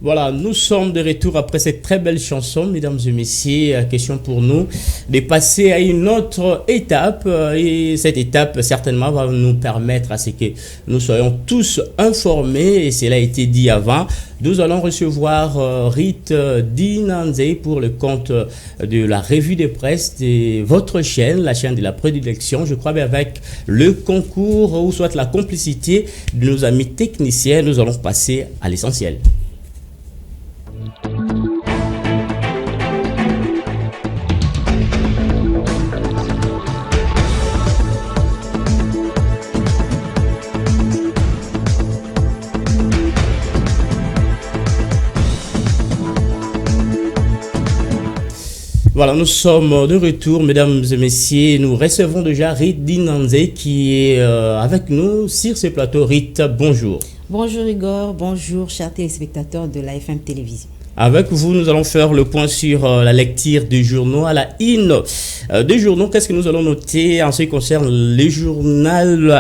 Voilà, nous sommes de retour après cette très belle chanson, mesdames et messieurs. Question pour nous de passer à une autre étape. Et cette étape, certainement, va nous permettre à ce que nous soyons tous informés. Et cela a été dit avant. Nous allons recevoir Rite Dinanze pour le compte de la revue de presse de votre chaîne, la chaîne de la prédilection. Je crois qu'avec le concours ou soit la complicité de nos amis techniciens, nous allons passer à l'essentiel. Voilà, nous sommes de retour, mesdames et messieurs. Nous recevons déjà Rite Dinanze qui est avec nous sur ce plateau. Rite, bonjour. Bonjour Igor, bonjour chers téléspectateurs de l'AFM Télévision. Avec vous, nous allons faire le point sur la lecture des journaux. À la une des journaux, qu'est-ce que nous allons noter en ce qui concerne les journaux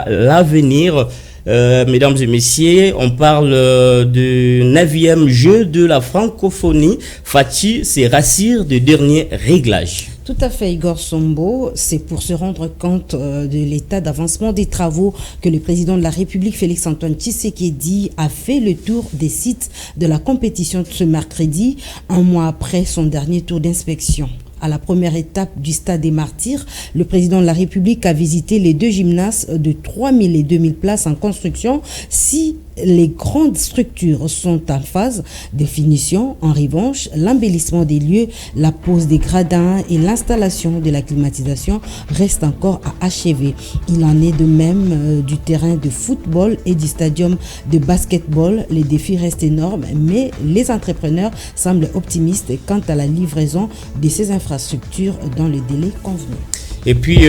L'Avenir? Mesdames et messieurs, on parle du 9e jeu de la francophonie. Fatih se rassure de derniers réglages. Tout à fait, Igor Sombo. C'est pour se rendre compte de l'état d'avancement des travaux que le président de la République, Félix-Antoine Tshisekedi, a fait le tour des sites de la compétition ce mercredi, un mois après son dernier tour d'inspection. À la première étape du stade des Martyrs, le président de la République a visité les deux gymnases de 3000 et 2000 places en construction. Si les grandes structures sont en phase de finition, en revanche, l'embellissement des lieux, la pose des gradins et l'installation de la climatisation restent encore à achever. Il en est de même du terrain de football et du stadium de basketball. Les défis restent énormes, mais les entrepreneurs semblent optimistes quant à la livraison de ces infrastructures dans le délai convenu. Et puis,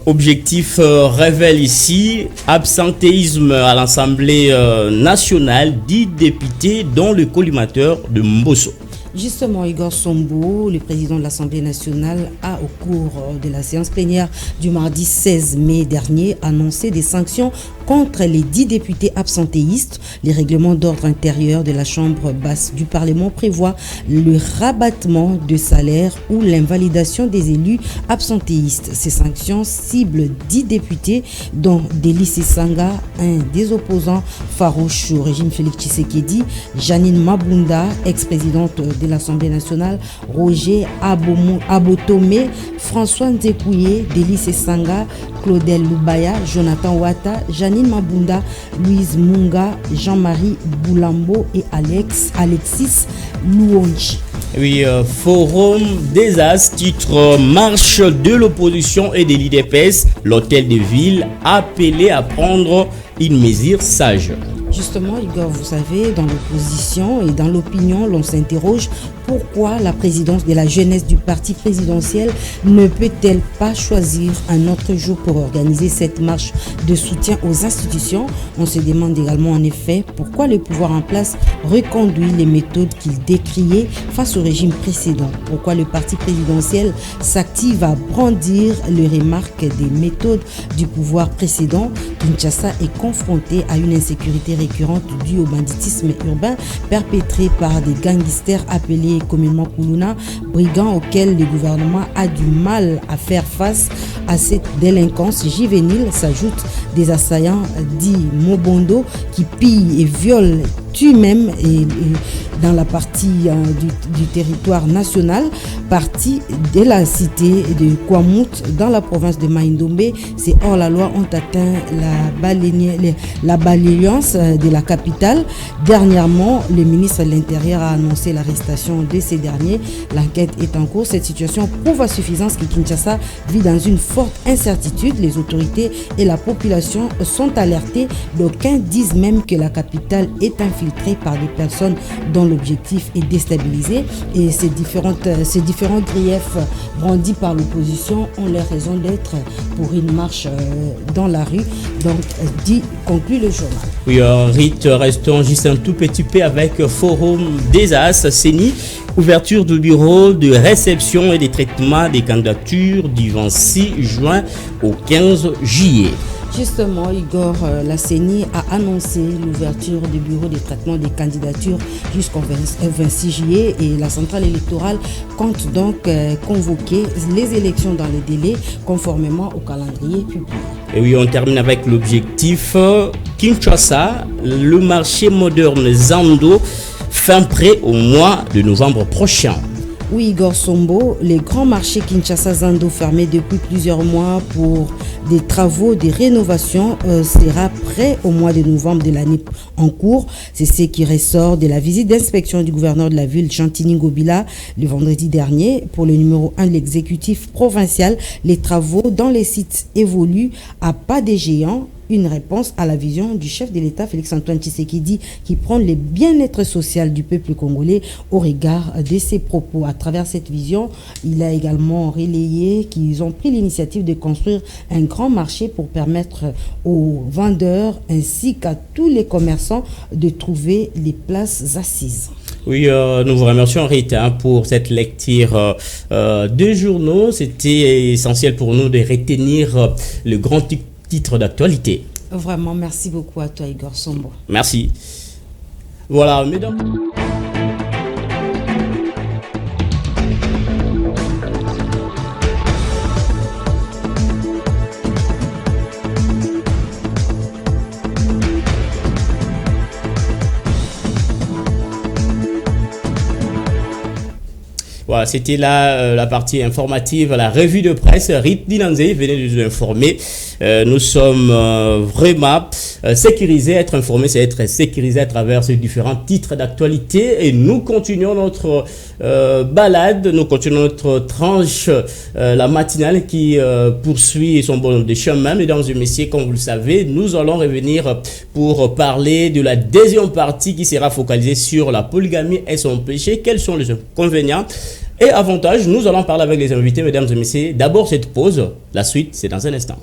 objectif révèle ici, absentéisme à l'Assemblée nationale, 10 députés dont le collimateur de Mbosso. Justement, Igor Sombo, le président de l'Assemblée nationale, a au cours de la séance plénière du mardi 16 mai dernier annoncé des sanctions contre les 10 députés absentéistes. Les règlements d'ordre intérieur de la Chambre basse du Parlement prévoient le rabattement de salaire ou l'invalidation des élus absentéistes. Ces sanctions ciblent 10 députés, dont Délice Sanga, un des opposants farouches au régime Félix Tshisekedi, Janine Mabunda, ex-présidente de l'Assemblée nationale, Roger Abotome, François Nzekouye, Délice Sanga, Claudel Lubaya, Jonathan Ouatta, Janine Mabunda, Louise Munga, Jean-Marie Boulambo et Alexis Louonji. Oui, Forum des As, titre Marche de l'opposition et de l'IDPS, l'hôtel de ville appelé à prendre une mesure sage. Justement, Igor, vous savez, dans l'opposition et dans l'opinion, l'on s'interroge pourquoi la présidence de la jeunesse du parti présidentiel ne peut-elle pas choisir un autre jour pour organiser cette marche de soutien aux institutions. On se demande également en effet pourquoi le pouvoir en place reconduit les méthodes qu'il décriait face au régime précédent. Pourquoi le parti présidentiel s'active à brandir les remarques des méthodes du pouvoir précédent. Kinshasa est confronté à une insécurité récurrente due au banditisme urbain perpétré par des gangsters appelés communément Koulouna, brigands auxquels le gouvernement a du mal à faire face à cette délinquance juvénile. S'ajoutent des assaillants dits Mobondo qui pillent et violent, tuent même et dans la partie du territoire national, partie de la cité de Kouamout dans la province de Maïndombe. Ces hors-la-loi ont atteint la balayance de la capitale. Dernièrement, le ministre de l'Intérieur a annoncé l'arrestation de ces derniers. L'enquête est en cours. Cette situation prouve à suffisance que Kinshasa vit dans une forte incertitude. Les autorités et la population sont alertés. D'aucuns disent même que la capitale est infiltrée par des personnes dont l'objectif est déstabilisé. Et ces différents griefs brandis par l'opposition ont leur raison d'être pour une marche dans la rue. Donc, conclut le journal. Oui, Rite, restons juste un tout petit peu avec Forum des As, CENI. Ouverture du bureau de réception et de traitement des candidatures du 26 juin au 15 juillet. Justement, Igor, la CENI a annoncé l'ouverture du bureau de traitement des candidatures jusqu'au 26 juillet et la centrale électorale compte donc convoquer les élections dans les délais conformément au calendrier public. Et oui, on termine avec l'objectif Kinshasa, le marché moderne Zando, fin prêt au mois de novembre prochain. Oui, Igor Sombo, les grands marchés Kinshasa-Zando fermés depuis plusieurs mois pour des travaux de rénovation sera prêt au mois de novembre de l'année en cours. C'est ce qui ressort de la visite d'inspection du gouverneur de la ville, Chantini Ngobila, le vendredi dernier. Pour le numéro 1 de l'exécutif provincial, les travaux dans les sites évoluent à pas des géants. Une réponse à la vision du chef de l'État, Félix-Antoine Tshisekedi, qui prend le bien-être social du peuple congolais au regard de ses propos. À travers cette vision, il a également relayé qu'ils ont pris l'initiative de construire un grand marché pour permettre aux vendeurs ainsi qu'à tous les commerçants de trouver les places assises. Oui, nous vous remercions Rita pour cette lecture de journaux. C'était essentiel pour nous de retenir le grand titre d'actualité. Vraiment, merci beaucoup à toi, Igor Sombo. Merci. Voilà, mesdames. Voilà, c'était la partie informative, la revue de presse. Rit Dinanze venait de nous informer. Nous sommes vraiment sécurisés. Être informés, c'est être sécurisé à travers ces différents titres d'actualité. Et nous continuons notre balade, nous continuons notre tranche, la matinale qui poursuit son bonhomme de chemin. Mesdames et messieurs, comme vous le savez, nous allons revenir pour parler de la deuxième partie qui sera focalisée sur la polygamie et son péché. Quels sont les inconvénients et avantages? Nous allons parler avec les invités, mesdames et messieurs. D'abord cette pause, la suite c'est dans un instant.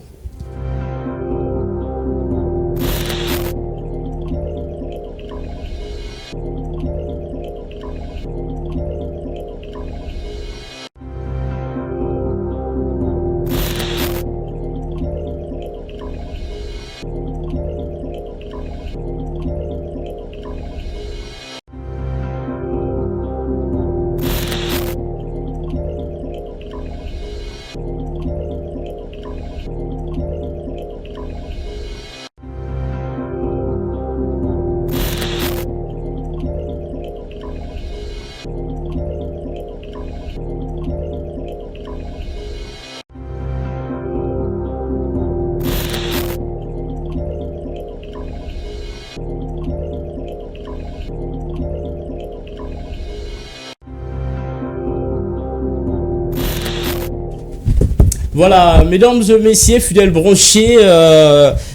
Voilà, mesdames et messieurs, fidèles branchés,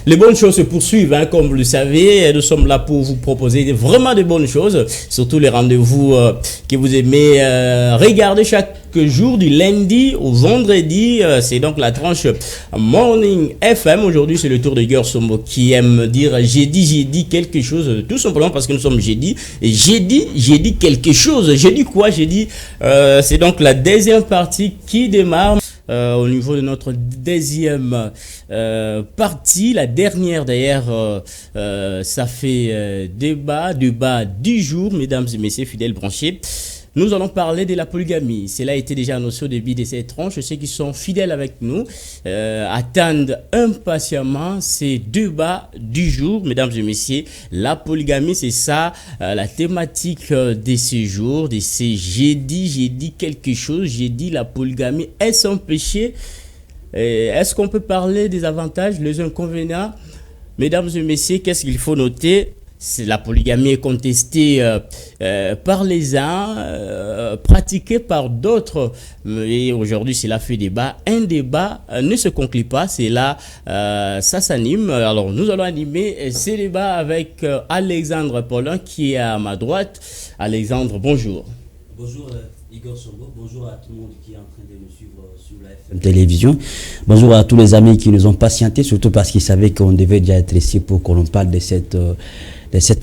les bonnes choses se poursuivent, hein, comme vous le savez. Nous sommes là pour vous proposer vraiment de bonnes choses, surtout les rendez-vous que vous aimez regarder chaque jour du lundi au vendredi. C'est donc la tranche Morning FM. Aujourd'hui, c'est le tour de Igor Sombo qui aime dire j'ai dit quelque chose, tout simplement parce que nous sommes jeudi. Et j'ai dit quelque chose. J'ai dit quoi? J'ai dit, c'est donc la deuxième partie qui démarre. Au niveau de notre deuxième partie, la dernière d'ailleurs, ça fait débat du jour, mesdames et messieurs fidèles branchés. Nous allons parler de la polygamie. Cela a été déjà annoncé au début de cette tranche. Ceux qui sont fidèles avec nous attendent impatiemment ces débats du jour. Mesdames et messieurs, la polygamie, c'est ça, la thématique de ce jour, de ces j'ai dit quelque chose, j'ai dit la polygamie. Est-ce un péché? Est-ce qu'on peut parler des avantages, les inconvénients? Mesdames et messieurs, qu'est-ce qu'il faut noter? La polygamie est contestée par les uns, pratiquée par d'autres. Et aujourd'hui, cela fait débat. Un débat ne se conclut pas. C'est là, ça s'anime. Alors, nous allons animer ces débats avec Alexandre Paulin qui est à ma droite. Alexandre, bonjour. Bonjour Igor Sombo. Bonjour à tout le monde qui est en train de nous suivre sur la FM Télévision. Bonjour à tous les amis qui nous ont patienté, surtout parce qu'ils savaient qu'on devait déjà être ici pour qu'on parle de cette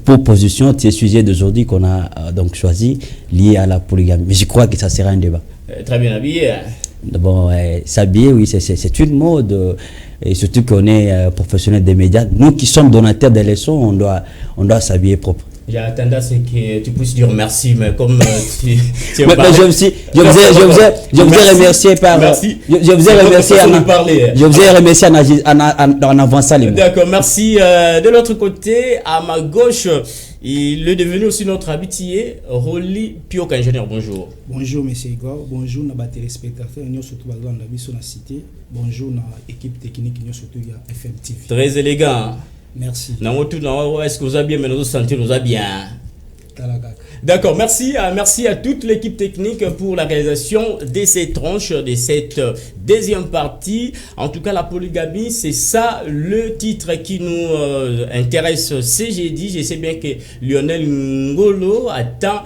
proposition, de ce sujet d'aujourd'hui qu'on a donc choisi, lié à la polygamie. Mais je crois que ça sera un débat. Très bien habillé. Bon, s'habiller, oui, c'est une mode. et surtout qu'on est professionnel des médias. Nous qui sommes donateurs des leçons, on doit s'habiller propre. J'ai tendance que tu puisses dire merci, mais comme tu je vous ai remercié par. Merci. Je vous ai remercié en avançant les mots. D'accord, merci. De l'autre côté, à ma gauche, il est devenu aussi notre habitué, Rolly Pio Ingénieur. Bonjour. Bonjour, monsieur Igor. Bonjour, nos téléspectateurs. Nous surtout dans la cité. Bonjour, notre équipe technique. Nous surtout FM TV. Très élégant. Merci. Est-ce que vous avez bien, mais nous sentons nous bien. D'accord, merci à toute l'équipe technique pour la réalisation de cette tranche, de cette deuxième partie. En tout cas, la polygamie, c'est ça le titre qui nous intéresse ce jeudi. Je sais bien que Lionel Ngolo attend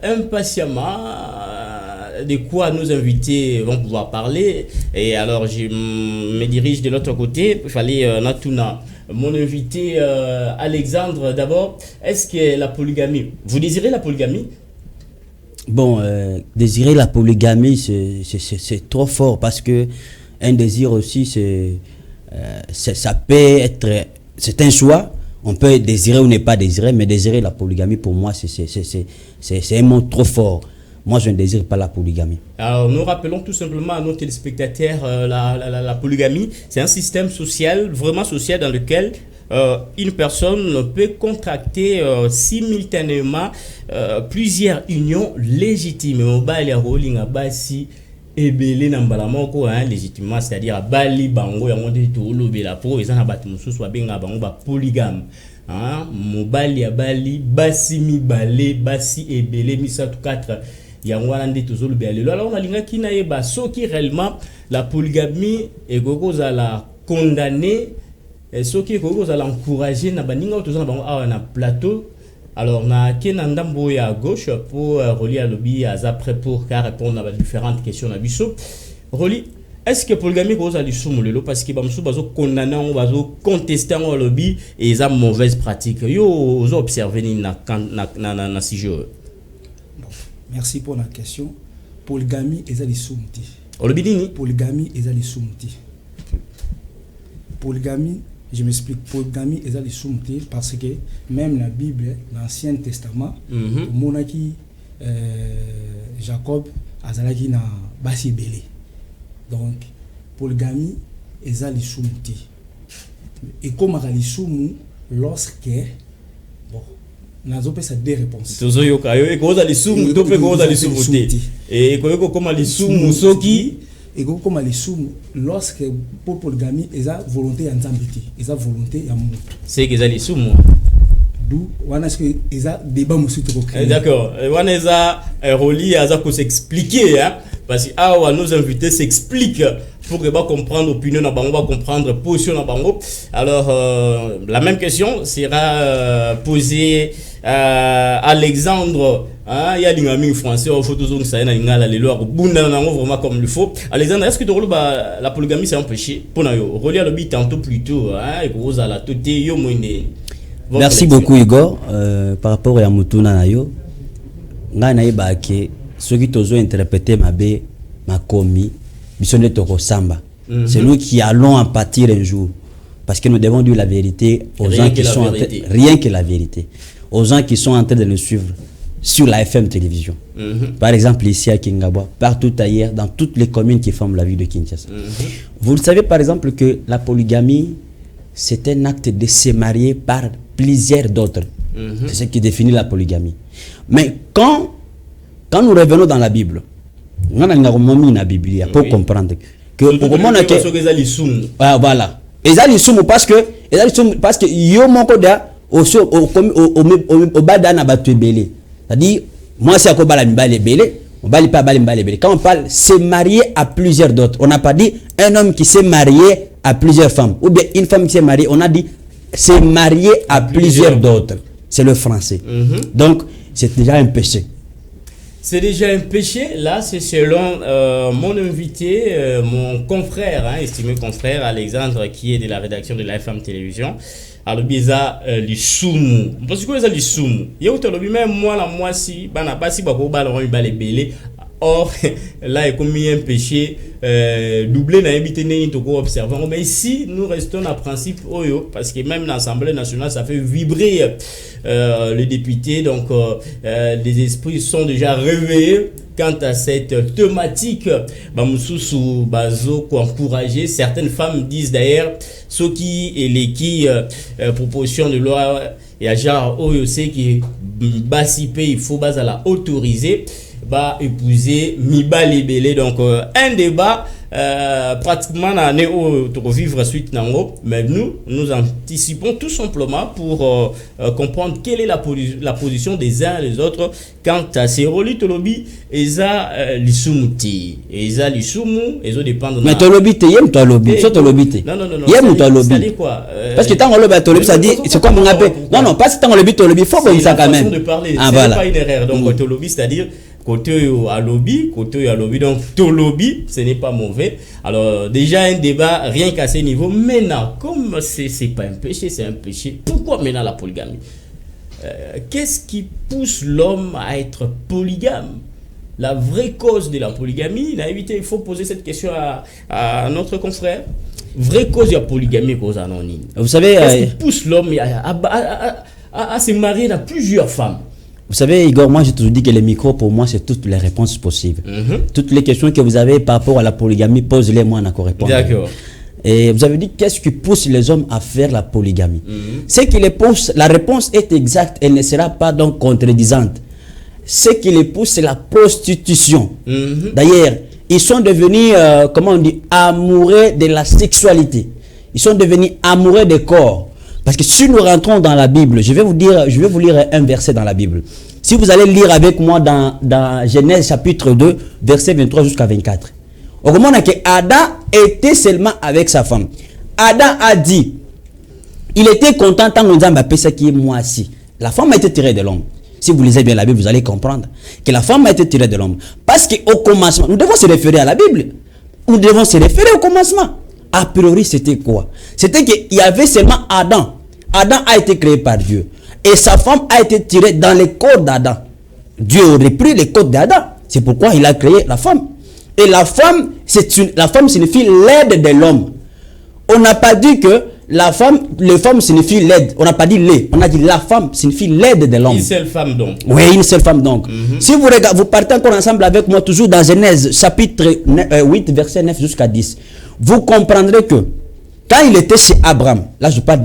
impatiemment de quoi nos invités vont pouvoir parler. Et alors, je me dirige de l'autre côté. Il fallait Natuna. Mon invité Alexandre, d'abord, est-ce que la polygamie, vous désirez la polygamie? Bon, désirer la polygamie, c'est trop fort parce que un désir aussi, ça peut être, c'est un choix. On peut désirer ou ne pas désirer, mais désirer la polygamie, pour moi, c'est un mot trop fort. Moi, je ne désire pas la polygamie. Alors, nous rappelons tout simplement à nos téléspectateurs la polygamie, c'est un système social, vraiment social, dans lequel une personne peut contracter simultanément plusieurs unions légitimes. Légitimement, c'est-à-dire à Bali, Bango, polygame. Mobali à Bali, Basi mi balé, Basi ebele, Misatu 4. Alors on a l'inga qui n'a pas qui réellement la polygamie et gogo à la condamner et ce qui gogo à l'encourager na baninga tous na plateau. Alors na kenandambo à gauche pour relier à lobby à après pour répondre à différentes questions na biso. Roli, est-ce que polygamie gogo à l'isumulelo parce que bamsou bazo condamner on bazo contester en lobby et ça mauvaise pratique. Yo ozo observer na sujet. Merci pour la question. Polygamie est les soumti. Polygamie est les soumti. Polygamie, je m'explique. Polygamie est les soumti parce que même la Bible, l'Ancien Testament, monaki Jacob azalaki na basi belé. Donc polygamie est les soumti. Et comme à les soumou lorsque bon. Nazo pesa deux réponses. Tozo yoka yo ekoza lisumu to pe koza lisumu te. Et ekoyoko koma lisumu soki eko koma lisumu lorsque pour polygamie eza volonté ya nzambe te, eza volonté ya mutu. C'est que eza lisumu. D'où wana est-ce que eza débat musu to créer. D'accord. Wana eza Roli aza ko s'expliquer hein parce que awa nos invités s'expliquent pour que va comprendre opinion na bango, va comprendre position na bango. Alors la même question sera posée Alexandre, il y a l'ingami français au photo zone ça na ingala les lois bunda na vraiment comme il faut. Alexandre, est-ce que la polygamie c'est un péché pour na yo? Relier le but tantôt plutôt et cause à la toté yo moine. Merci beaucoup Igor par rapport à Mutuna na yo. Nga na yeba ke ceux qui tozo interpréter mabe makomi bisonne toko samba. C'est nous qui allons en pâtir un jour parce que nous devons dire la vérité aux gens qui sont rien que la vérité. Aux gens qui sont en train de nous suivre sur la FM télévision. Par exemple ici à Kingabwa, partout ailleurs, dans toutes les communes qui forment la ville de Kinshasa. Vous le savez par exemple que la polygamie, c'est un acte de se marier par plusieurs d'autres. C'est ce qui définit la polygamie. Mais quand nous revenons dans la Bible, on a la Bible pour comprendre que voilà. Et ça parce que yo moko da au bada na batu belé. C'est-à-dire moi c'est à bala mbale belé, on bali pas bali mbale belé. Quand on parle se marier à plusieurs d'autres, on n'a pas dit un homme qui s'est marié à plusieurs femmes ou bien une femme qui s'est mariée, on a dit se marier à plusieurs d'autres. C'est le français. Donc c'est déjà un péché. C'est déjà un péché. Là, c'est selon mon invité, mon confrère, estimé confrère Alexandre, qui est de la rédaction de la FM Télévision. Alors, biza l'isumu. Parce que ça l'isumu. Il y a autre même moi la moi si bana pas si bako bala on bala belé. Or, là, il y a commis un péché doublé dans l'habité observant. Mais ici, nous restons à principe Oyo, parce que même l'Assemblée nationale, ça fait vibrer les députés. Donc, les esprits sont déjà réveillés quant à cette thématique. Bamoussou Bazo, encourager. Certaines femmes disent d'ailleurs, ceux qui et les qui proposition de loi, et à genre Oyo, c'est qui basipé, il faut bas à la autoriser. Va épouser Miba Libélé. Donc, un débat pratiquement l'année où tu vivre suite nango, mais nous anticipons tout simplement pour comprendre quelle est la position des uns et des autres quant à ces rôles tolobi eza lisumuti eza lisumu ezo dépendre mais tolobi te yem to lobi so tolobi te non yem to lobi ça dit quoi parce que tant on le tolobi ça dit c'est comme on appelle non parce que tant on le tolobi faut comme ça quand même de parler ah, c'est voilà. Pas une erreur donc tolobi c'est-à-dire côté à lobby, donc tout lobby, ce n'est pas mauvais. Alors déjà un débat rien qu'à ce niveau. Maintenant, comme c'est pas un péché, c'est un péché. Pourquoi maintenant la polygamie? Qu'est-ce qui pousse l'homme à être polygame? La vraie cause de la polygamie, il faut poser cette question à notre confrère. Vraie cause de la polygamie cause anonyme. Vous savez, qu'est-ce qui pousse l'homme à se marier à plusieurs femmes? Vous savez, Igor, moi j'ai toujours dit que les micros, pour moi, c'est toutes les réponses possibles. Toutes les questions que vous avez par rapport à la polygamie, posez-les moi, on a répondre. D'accord. Et vous avez dit, qu'est-ce qui pousse les hommes à faire la polygamie? Ce qui les pousse, la réponse est exacte, elle ne sera pas donc contredisante. Ce qui les pousse, c'est la prostitution. D'ailleurs, ils sont devenus, comment on dit, amoureux de la sexualité. Ils sont devenus amoureux des corps. Parce que si nous rentrons dans la Bible, je vais vous lire un verset dans la Bible. Si vous allez lire avec moi dans Genèse chapitre 2, verset 23 jusqu'à 24. Au moment où Adam était seulement avec sa femme. Adam a dit, il était content tant qu'on dit, ça qui est moi aussi. La femme a été tirée de l'homme. Si vous lisez bien la Bible, vous allez comprendre que la femme a été tirée de l'homme. Parce qu'au commencement, nous devons se référer à la Bible. Nous devons se référer au commencement. A priori, c'était quoi? C'était qu'il y avait seulement Adam. Adam a été créé par Dieu. Et sa femme a été tirée dans les côtes d'Adam. Dieu aurait pris les côtes d'Adam. C'est pourquoi il a créé la femme. Et la femme signifie l'aide de l'homme. On n'a pas dit que les femmes signifient l'aide. On n'a pas dit lait. On a dit la femme signifie l'aide de l'homme. Une seule femme donc. Oui, une seule femme donc. Si vous regardez, vous partez encore ensemble avec moi, toujours dans Genèse chapitre 8, verset 9 jusqu'à 10. Vous comprendrez que quand il était chez Abraham, là je parle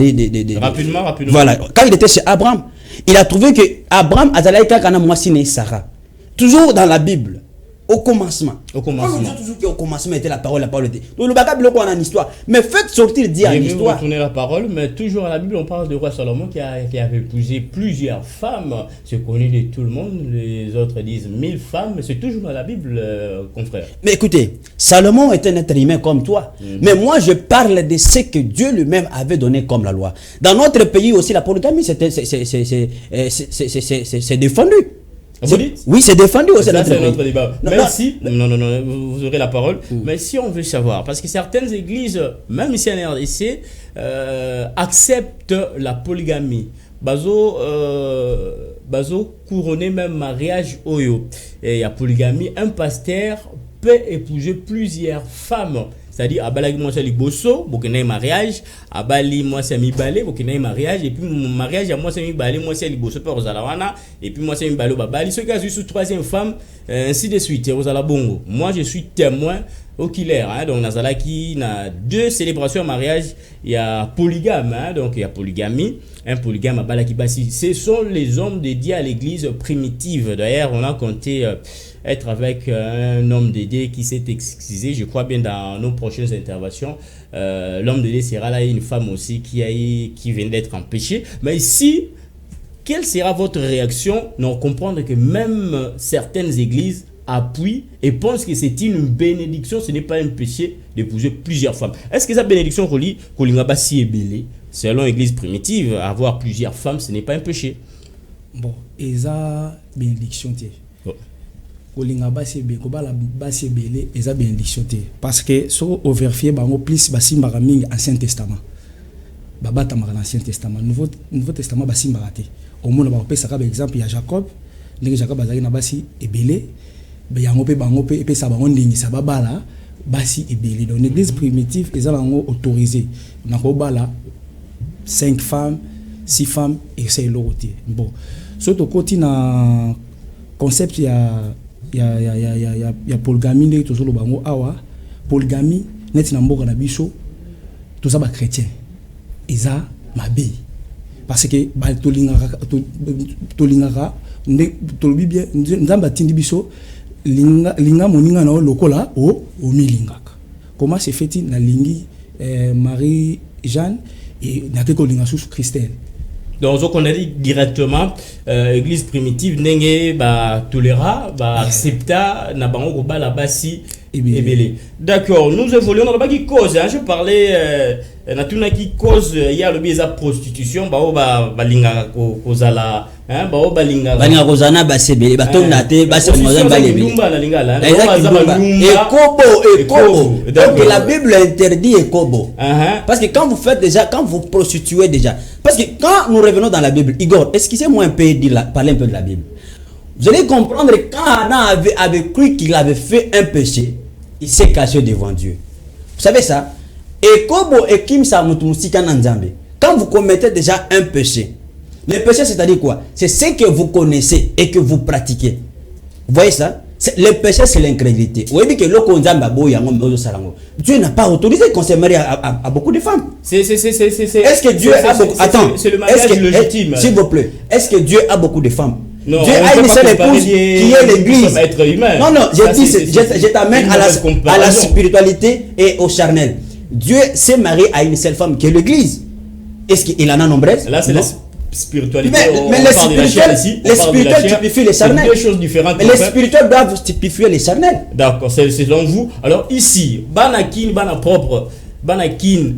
rapidement. Voilà, quand il était chez Abraham, il a trouvé que Abraham a dit Sarah. Toujours dans la Bible. Au commencement. Au commencement. On toujours qu'au commencement était la parole était. Donc le bagage bloqué en histoire. Mais faites sortir dire en histoire. Retourner la parole, mais toujours à la Bible on parle de roi Salomon qui avait épousé plusieurs femmes. C'est connu de tout le monde. Les autres disent 1000 femmes, mais c'est toujours dans la Bible, confrère. Mais écoutez, Salomon est un être humain comme toi. Mais moi je parle de ce que Dieu lui-même avait donné comme la loi. Dans notre pays aussi la polygamie c'est défendu. Oui, c'est défendu aussi. C'est notre débat. Vous aurez la parole. Mais si on veut savoir, parce que certaines églises, même ici en RDC, acceptent la polygamie. Bazo couronné même mariage oyo. Et il y a polygamie. Un pasteur peut épouser plusieurs femmes. C'est-à-dire, abalagi moi c'est liboso, bokene mariage, abali moi c'est mi balé, bokene mariage, et puis mon mariage à moi c'est mi balé, moi c'est liboso par Ozalawana, et puis moi c'est mi balé babali. Ce cas juste troisième femme, ainsi de suite, Ozalabongo. Moi je suis témoin oculaire, hein, donc Nazala qui n'a 2 célébrations en mariage, il y a polygame, hein, donc il y a polygamie, un polygame à Balakibasi. Ce sont les hommes dédiés à l'église primitive. D'ailleurs, on a compté être avec un homme dédié qui s'est excusé, je crois bien dans nos prochaines interventions. L'homme dédié sera là, une femme aussi qui vient d'être empêchée. Mais ici, quelle sera votre réaction? Non, comprendre que même certaines églises appuient et pensent que c'est une bénédiction, ce n'est pas un péché d'épouser plusieurs femmes. Est-ce que cette bénédiction relie Kolingabasi et Bélé, selon l'église primitive, avoir plusieurs femmes, ce n'est pas un péché? Bon, et ça, bénédiction, kolinga basi belé eza bénédiction te parce que so overfier bango plus basimbaka mingi ancien testament babatamaka na ancien testament nouveau testament basimbaka te omona bakopesaka ba exemple ya Jacob ndenge Jacob azalaki na basi ebele yango pe bango pe ça bango ndingi ça babala basi ebele. Donc l'église primitive ils ont autorisé na ko bala 5 femmes 6 femmes et c'est l'autre. Bon surtout côté na concept il y a polygamie de tout le bango awa polygamie net na mboka na biso tout ça ba chrétien eza mabe parce que ba tolingaka nde tolobi bien nzamba tindi biso linga moninga na lokola o milingaka. Comment c'est fait na lingi Marie Jeanne et na ke ko linga sous Christelle. Donc on a dit directement église primitive nenge ba tolera ba accepta na bango ko bala basi ebele. D'accord, nous évoluons dans qui cause hein, je parlais na tuna qui cause il y a le biais prostitution ba linga ko zala hein ba linga kozana ba sebele ba tona te ba se moza ba lebele la lingala ekobo. Donc la Bible interdit ekobo. Parce que quand vous prostituez déjà, parce que quand nous revenons dans la Bible, Igor, excusez-moi un peu parler un peu de la Bible. Vous allez comprendre que quand Adam avait cru qu'il avait fait un péché, il s'est caché devant Dieu. Vous savez ça? Ekobo et kim sa mutumusika na nzambe. Quand vous commettez déjà un péché, le péché c'est-à-dire quoi? C'est ce que vous connaissez et que vous pratiquez. Vous voyez ça? Le péché c'est l'incrédulité. Vous voyez que Dieu n'a pas autorisé qu'on se marie à beaucoup de femmes. Est-ce que Dieu a beaucoup... Attends, c'est le mariage légitime. S'il vous plaît, est-ce que Dieu a beaucoup de femmes? Non, Dieu a une seule épouse qui est l'église. Non, je t'amène à la spiritualité et au charnel. Dieu s'est marié à une seule femme qui est l'église. Est-ce qu'il en a nombreuses? Là, c'est la spiritualité. Mais les spirituels typifient les charnels. Deux choses différentes. Mais les spirituels doivent typifier les charnels. D'accord, c'est selon vous. Alors ici, banakin, bana propre, banakin.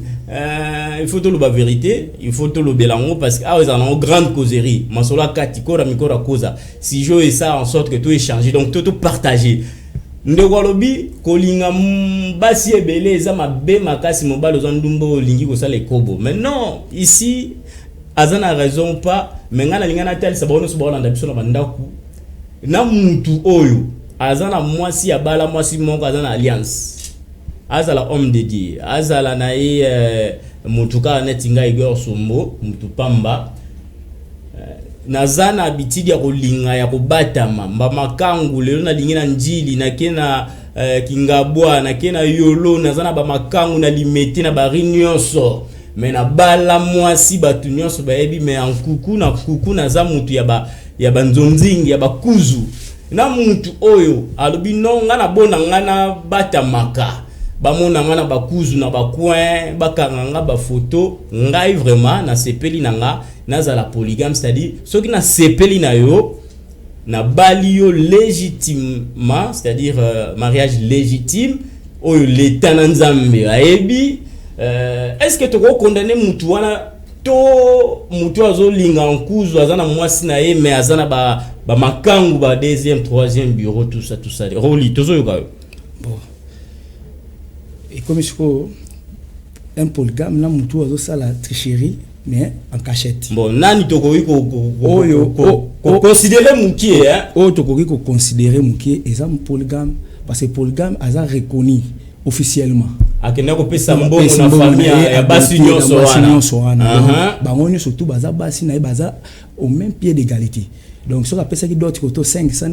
Il faut tout le vérité, il faut tout le bélango parce que ils en ont grande causerie. Masola katikora mikora koza. Si je fais ça en sorte que tout est changé, donc tout partagé. Ndegolobi kolinga basi ebele za mabe makasi mobalo za ndumbo lingi ko sala ekobo. Mais non, ici azana raison pas, mais ngana lingana tel sabono so bolanda biso na bandaku. Na mutu oyo azana mwasi ya bala mwasi moko azana alliance. Azala homme de Dieu, azala na mutuka netinga Igor Sombo, mutu pamba. Nazana abitidi ya kolinga ya kobatama mba makangu lelo na lingina njili na kena kingabwa na kena yolo nazana ba makangu na limete na bari nyonso mais na bala mwasi batu nyonso bayebi mais en kuku na za mutu ya banzonzingi ya bakuzu na mutu oyo alobi no ngana bona ngana batamaka bamona ngana bakuzu na bakwen bakanga ba photo ngai vraiment na sepeli nanga naza la polygame, c'est-à-dire ceux qui na sepeli na yo na bali yo légitimement, c'est-à-dire mariage légitime oyo l'état na nzambe ayebi. Est-ce que tu vas condamner mutu wana to mutu azo linga nkuzu azana mwasi na ye mais azana ba makangu ba deuxième troisième bureau tout ça roli tozo yo ka bon. Et comme je crois un polygame na mutu azo sala tricherie mais en cachette. Bon, nani tokoki ko considérer mukie hein. Tokoki ko considérer mukie eza polygame parce que polygame aza reconnu officiellement. Akena ko pesa mbongo na famille ya basi nyonso wana. Bango nyonso tout baza basi na baza au même pied d'égalité. Donc so ka pesa ki d'autres koto 500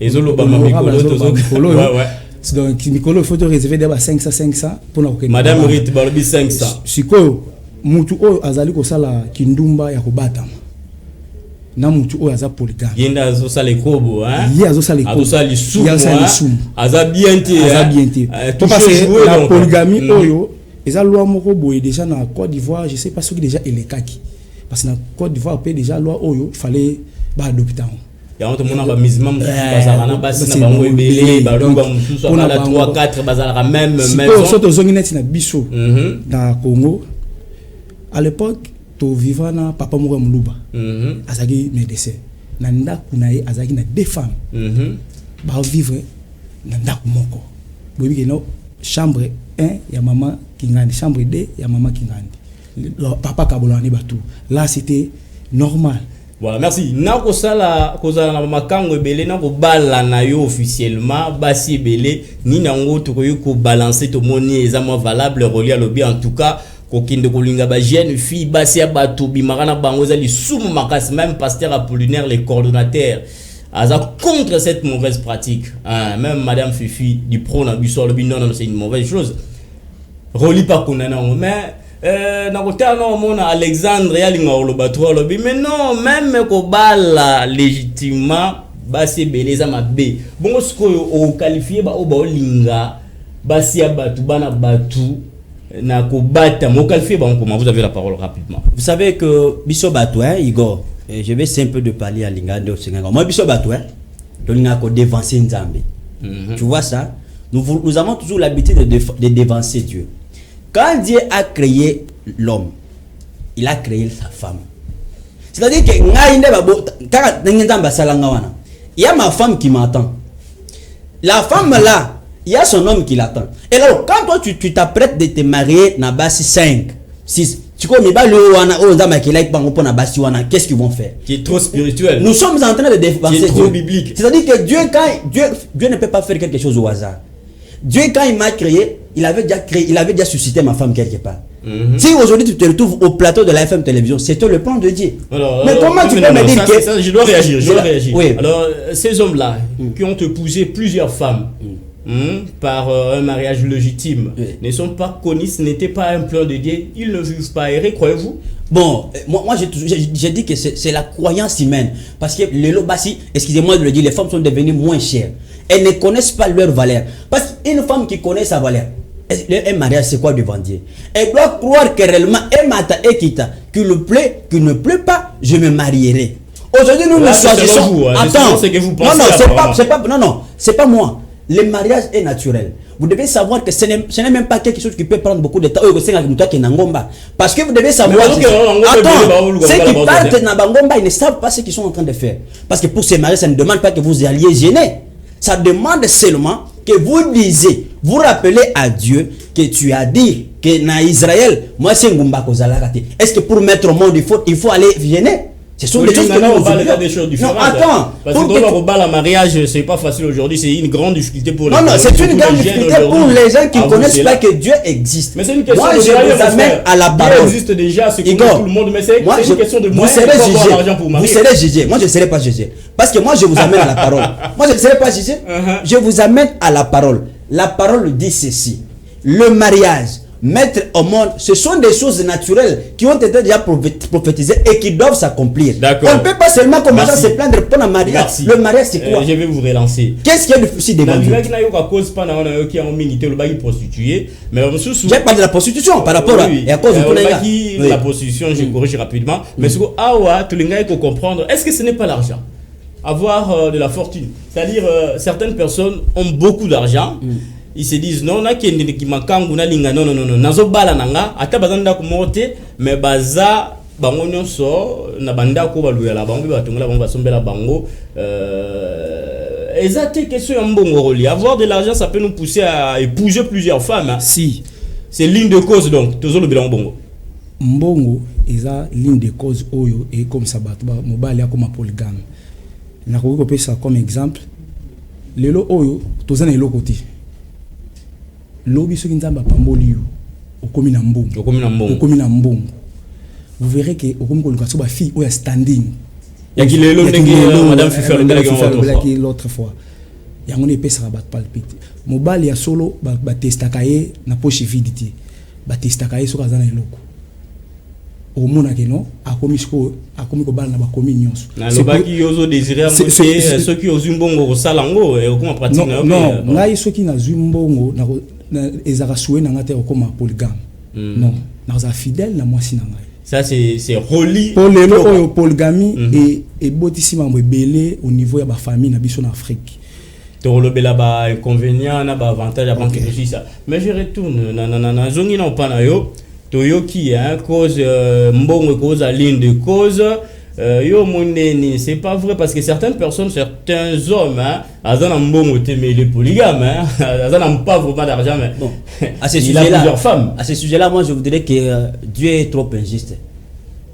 ezolo ba mamikolo tozo. Ouais. Donc Nicolo faut te réserver d'abord 500 pour na ko. Madame Rit balobi 500. Siko mutu oyo azali kosala kindumba ya kobatama na mutu oyo aza polygame yenda azo sala ekobo hein ye azo sala ekobo azo sala sumu aza bien te parce que la polygamie oyo eza loi moko boye déjà na Côte d'Ivoire, je sais pas ce qui déjà elekaki parce que na Côte d'Ivoire pe déjà loi oyo fallait ba adopter ya on mona ba musulman bazala na basi na bango ebele ba longa mususu ala 3 4 bazala même maison surtout zongineti na biso na Congo. À l'époque, to vivant na papa moko muluba. Azaki médecin. Na ndaku na ye azaki na deux femmes. Ba vivre na ndaku moko. Bobi ke no chambre 1 ya maman Kingandi, chambre 2 ya maman Kingandi. Papa kabolani batu. Là c'était normal. Voilà, merci. Nako sala kozala na makango ebele nako bala na yo officiellement basi ebele ni nango to ko balancer to moni ezama valable relié à lobby en tout cas ko kinde ko linga ba jeune fille basi ya batu bimara na bango za li sumu makas même pasteur Apollinaire les coordonnateurs aza contre cette mauvaise pratique hein, même madame Fifi du pro na biso lobby non c'est une mauvaise chose. Roli pas konana mais na kota no mona Alexandre ya linga olobatro lobi mais non même ko bala légitimement basi beleza mabe bongo sikoyo o qualifier ba oba olinga basi ya batu bana batu na ko bata mo qualifier ba comment vous avez la parole rapidement. Vous savez que biso batu hein Igor, je vais c'est un peu de parler à linga de Senga. Moi biso batu hein to linga ko dévancer Nzambe. Tu vois ça? Nous avons toujours l'habitude de dévancer Dieu. Quand Dieu a créé l'homme, il a créé sa femme. C'est-à-dire que il y a ma femme qui m'attend. La femme là, il y a son homme qui l'attend. Et alors, quand toi tu t'apprêtes de te marier, na basi 5, 6, tu connais pas le qu'est-ce qu'ils vont faire? Qui est trop spirituel. Nous sommes en train de défendre Dieu. Trop biblique. C'est-à-dire que Dieu ne peut pas faire quelque chose au hasard. Dieu, quand il m'a créé, il avait déjà suscité ma femme quelque part. Si aujourd'hui tu te retrouves au plateau de la FM télévision, c'était le plan de Dieu. Mais comment tu peux me dire que... Ça, je dois réagir. Oui. Alors, ces hommes-là qui ont épousé plusieurs femmes par un mariage légitime ne sont pas connus, ce n'était pas un plan de Dieu, ils ne vivent pas errés, croyez-vous? Bon, moi j'ai dit que c'est la croyance humaine. Parce que les lobassi, excusez-moi de le dire, les femmes sont devenues moins chères. Elles ne connaissent pas leur valeur. Parce qu'une femme qui connaît sa valeur, un mariage c'est quoi devant Dieu? Elle doit croire que réellement, qu'il le plaît, qu'il ne plaît pas, je me marierai. Aujourd'hui nous choisissons. Attends, c'est pas moi. Le mariage est naturel. Vous devez savoir que ce n'est même pas quelque chose qui peut prendre beaucoup de temps. Parce que vous devez savoir. Attends, ceux qui partent dans Bangomba, ils ne savent pas ce qu'ils sont en train de faire. Parce que pour se marier, ça ne demande pas que vous alliez gêner. Ça demande seulement que vous disiez, vous rappelez à Dieu que tu as dit que dans Israël, moi c'est Ngumba Kozalakati. Est-ce que pour mettre au monde, il faut aller gêner? Ce sont des choses que nous parlons des choses différentes. Non, attends. Parce que dans le mariage, c'est pas facile aujourd'hui, c'est une grande difficulté pour les gens. Non, c'est une grande difficulté pour les gens qui ne connaissent pas que Dieu existe. Mais c'est une question de moyens. Moi, je vous amène à la parole. Dieu existe déjà, c'est comme tout le monde, mais c'est une question de moyens. Vous serez jugé. Moi, je ne serai pas jugé. Parce que moi, je vous amène à la parole. Moi, je ne serai pas jugé. Je vous amène à la parole. La parole dit ceci. Le mariage, mettre au monde, ce sont des choses naturelles qui ont été déjà prophétisées et qui doivent s'accomplir. On ne peut pas seulement commencer à se plaindre pour un mariage. Merci. Le mariage, c'est quoi? Je vais vous relancer. Qu'est-ce qu'il y a de souci devant Dieu? J'ai parlé de la prostitution par rapport à cause de la prostitution, je corrige rapidement. Mais ce qu'il faut comprendre, est-ce que ce n'est pas l'argent? Avoir de la fortune. C'est-à-dire, certaines personnes ont beaucoup d'argent. Ils se disent non, na qui mankangu na linga non, nazo bala nanga ata bazanda ko mote mais baza bango nyonso na banda ko baluya la bango batongela bango basombela bango exacte question ya mbongo roli. Avoir de l'argent ça peut nous pousser à épouser plusieurs femmes hein. Si c'est ligne de cause donc toujours le bilan mbongo eza ligne de cause oyo et comme ça bat mobile ya comme polygame na ko pesa comme exemple lelo oyo tozana elo côté lobi soki nzamba pamboli yo okomi na mbongo vous verrez que okomi ko luka so ba fille oya standing ya kilelo ndenge madame Fifi l'autre fois yango ne pesa ba palpite mobali ya solo ba testaka ye na poche vide te ba testaka ye so kazana eloko omona ke non akomi ko bala na ba komi nyonso c'est pas qui ozo désirer monter ceux qui ozu mbongo ko salango et okoma pratique na non ngai soki na zu mbongo na ezaka soué na ngate okoma polygame non na za fidèle na mwasi na ngai ça c'est reli pour les lots polygamie et botissima mbelé au niveau ya ba famille na biso na Afrique tolobela ba inconvénient na ba avantage avant que je ça mais je retourne na zongi na opana yo toyoki hein cause mbongo cause à ligne de cause yo moneni c'est pas vrai parce que certains hommes hein azana mbongo te mais les polygames hein azana pas vraiment d'argent mais bon à ce sujet là moi je vous dirais que Dieu est trop injuste.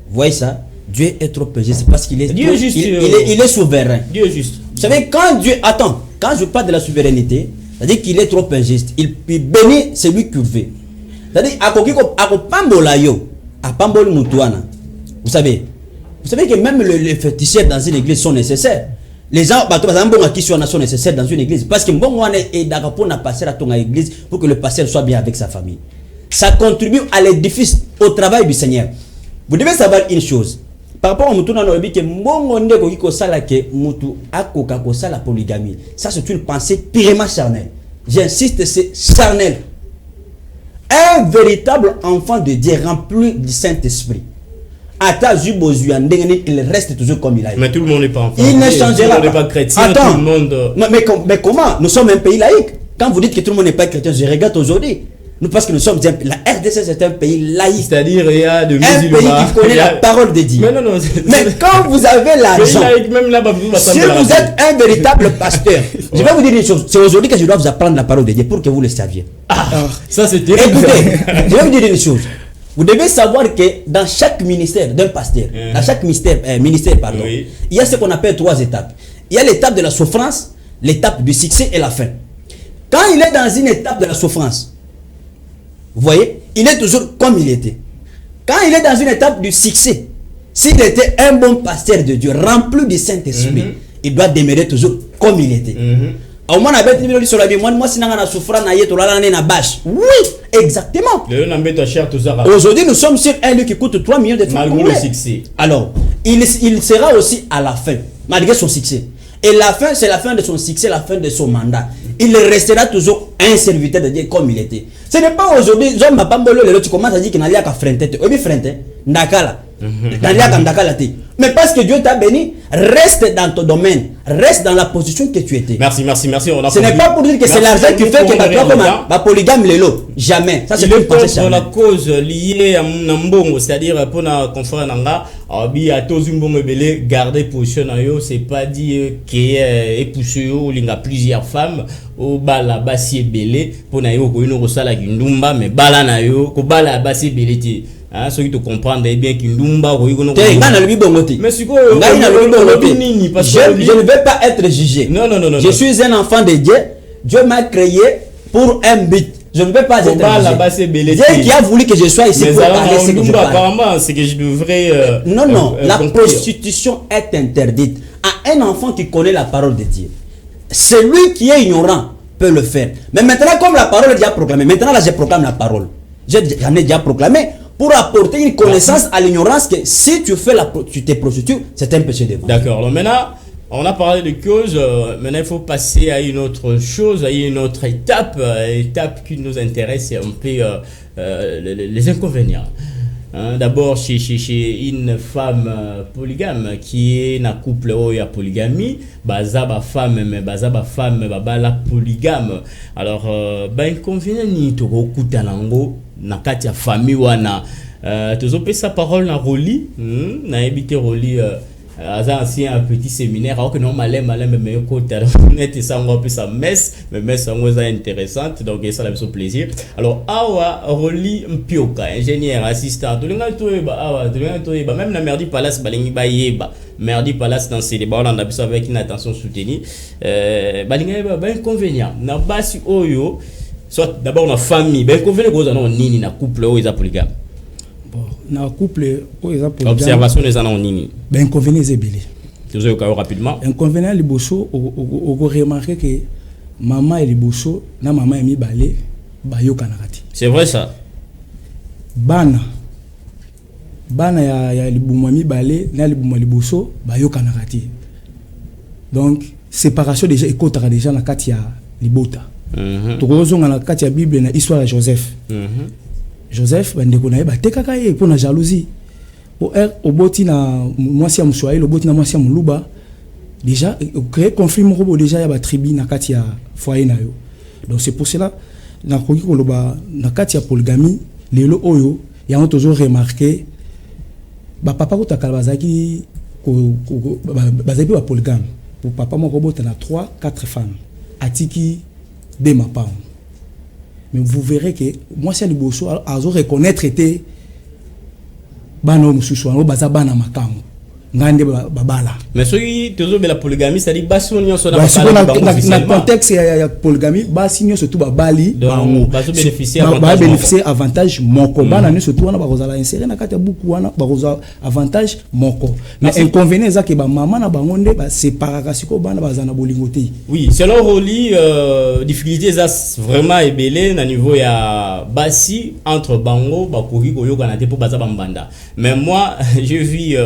Vous voyez ça? Dieu est trop injuste parce qu'il est, Dieu juste, il est souverain. Dieu est juste. Vous savez, quand Dieu... Attends, quand je parle de la souveraineté, c'est-à-dire qu'il est trop injuste. Il bénit celui qu'il veut. C'est-à-dire, vous savez que même les féticheurs dans une église sont nécessaires. Les gens qui sont nécessaires dans une église. Parce que bon, on est d'accord pour passer à ton église pour que le pasteur soit bien avec sa famille. Ça contribue à l'édifice, au travail du Seigneur. Vous devez savoir une chose. Par rapport à Moutou, on dit que la polygamie. Ça, c'est une pensée purement charnelle. J'insiste, c'est charnel. Un véritable enfant de Dieu rempli du Saint-Esprit. Il reste toujours comme il a été. Mais tout le monde n'est pas enfant. Il ne changera pas. Tout le monde n'est pas chrétien. Attends, tout le monde... mais comment? Nous sommes un pays laïque. Quand vous dites que tout le monde n'est pas chrétien, je regrette aujourd'hui. Nous, parce que nous sommes la RDC, c'est un pays laïque. C'est-à-dire, il y a de musulmans. Un pays qui connaît la parole de Dieu. Mais quand vous avez l'argent, si vous êtes un véritable pasteur, je vais vous dire une chose. C'est aujourd'hui que je dois vous apprendre la parole de Dieu pour que vous le saviez. Ça, c'est terrible. Écoutez, je vais vous dire une chose. Vous devez savoir que dans chaque ministère d'un pasteur, dans chaque ministère, il y a ce qu'on appelle 3 étapes. Il y a l'étape de la souffrance, l'étape du succès et la fin. Quand il est dans une étape de la souffrance, vous voyez, il est toujours comme il était. Quand il est dans une étape du succès, s'il était un bon pasteur de Dieu, rempli du Saint-Esprit, il doit demeurer toujours comme il était. Oui, exactement. Aujourd'hui, nous sommes sur un lieu qui coûte 3 millions de francs. Malgré le succès. Alors, il sera aussi à la fin, malgré son succès. Et la fin, c'est la fin de son succès, la fin de son mandat. Il restera toujours un serviteur de Dieu comme il était. Ce n'est pas aujourd'hui, tu commences à dire qu'il n'a rien qu'à freiner. Oui, freiner. Mais parce que Dieu t'a béni, reste dans ton domaine, reste dans la position que tu étais. Merci. Ce n'est pas pour dire que c'est l'argent qui fait que la polygame est là. Jamais. Ça, c'est une pensée pour la cause liée à Mbongo, c'est-à-dire pour la conférence Nanga, à Tozumbongo Belé, garder position, c'est pas dire qu'il est poussé ou il y a plusieurs femmes au bala bassi belé pour nayo ko ino kosala kindumba mais bala nayo ko bala bassi belé. Hein, ceux qui te comprennent bien qu'Indumba, mais je ne vais pas être jugé. Non. Je suis un enfant de Dieu. Dieu m'a créé pour un but. Je ne vais pas être jugé. Dieu qui a voulu que je sois ici pour parler ce que je parle. Apparemment, c'est que je devrais... non. La prostitution est interdite à un enfant qui connaît la parole de Dieu. Celui qui est ignorant peut le faire. Mais maintenant, comme la parole est déjà proclamée, maintenant là, je proclame la parole. J'en ai déjà proclamé. Pour apporter une connaissance à l'ignorance que si tu fais tu te prostitues, c'est un péché de mort. D'accord. Alors maintenant, on a parlé de cause. Maintenant, il faut passer à une autre chose, à une autre étape. Étape qui nous intéresse, c'est un peu les inconvénients. Hein, d'abord, chez une femme polygame qui est dans un couple où il y a polygamie, bazaba femme, la polygame. Alors, inconvénient ni to okuta nango na kati ya famille wana. Tozope sa parole na Roli, na ebité Roli ancien un petit séminaire alors que non malem mais côté net ça on peut ça messe mais ça on est intéressante donc ça la plaisir. Alors awa Roli Mpioka ingénieur assistant tout le monde même la Merdi Palace balingi ba yeba Merdi Palace dans ces débats on a besoin avec une attention soutenue balingi ba inconvénient na basi oyo soit d'abord na famille ben inconvénient gros na nini na couple oyo za polygame. Dans le couple, observation des anonymes. Ben inconvénient est belé. Vous avez rapidement. Inconvénient les bosso, on remarque que maman et les bosso, na maman est mis balé, bayo kanarati. C'est vrai ça. Bana ya les boumami balé, na les boumami bosso, bayo kanarati. Donc séparation déjà écotera déjà na katia libota. Tokozonga na katia Bible na histoire de Joseph. Joseph bandeko na yeba tekaka ye pour na jalousie pour oboti na mwasi ya mswahili oboti na mwasi ya muluba déjà créer conflit moko déjà ya ba tribu na kati ya foyer na yo. Donc c'est pour cela na koki koloba na kati ya polygamie lelo oyo ya on toujours remarqué ba papa ko takala bazaki bazaki ba polygame pour papa moko bota na 3-4 femmes atiki de ma part. Mais vous verrez que moi, c'est le bosso à reconnaître était bana mususu wana baza bana makambo ngande babala mais soki tozobe la polygamie c'est-à-dire basi nyonso na na contexte ya polygamie basi nyonso tout babali bango ba bénéficier avantage moko bana nyonso tout wana bakozala insérer na kati ya buku wana bakozala avantage moko mais inconvénient za ke ba mama na bango nde ba séparaka siko bana bazana bolingo te. Oui, selon Roli difficulté za vraiment ebelé na niveau ya basi entre bango bakoki koyoka na te po baza bambanda mais moi je vis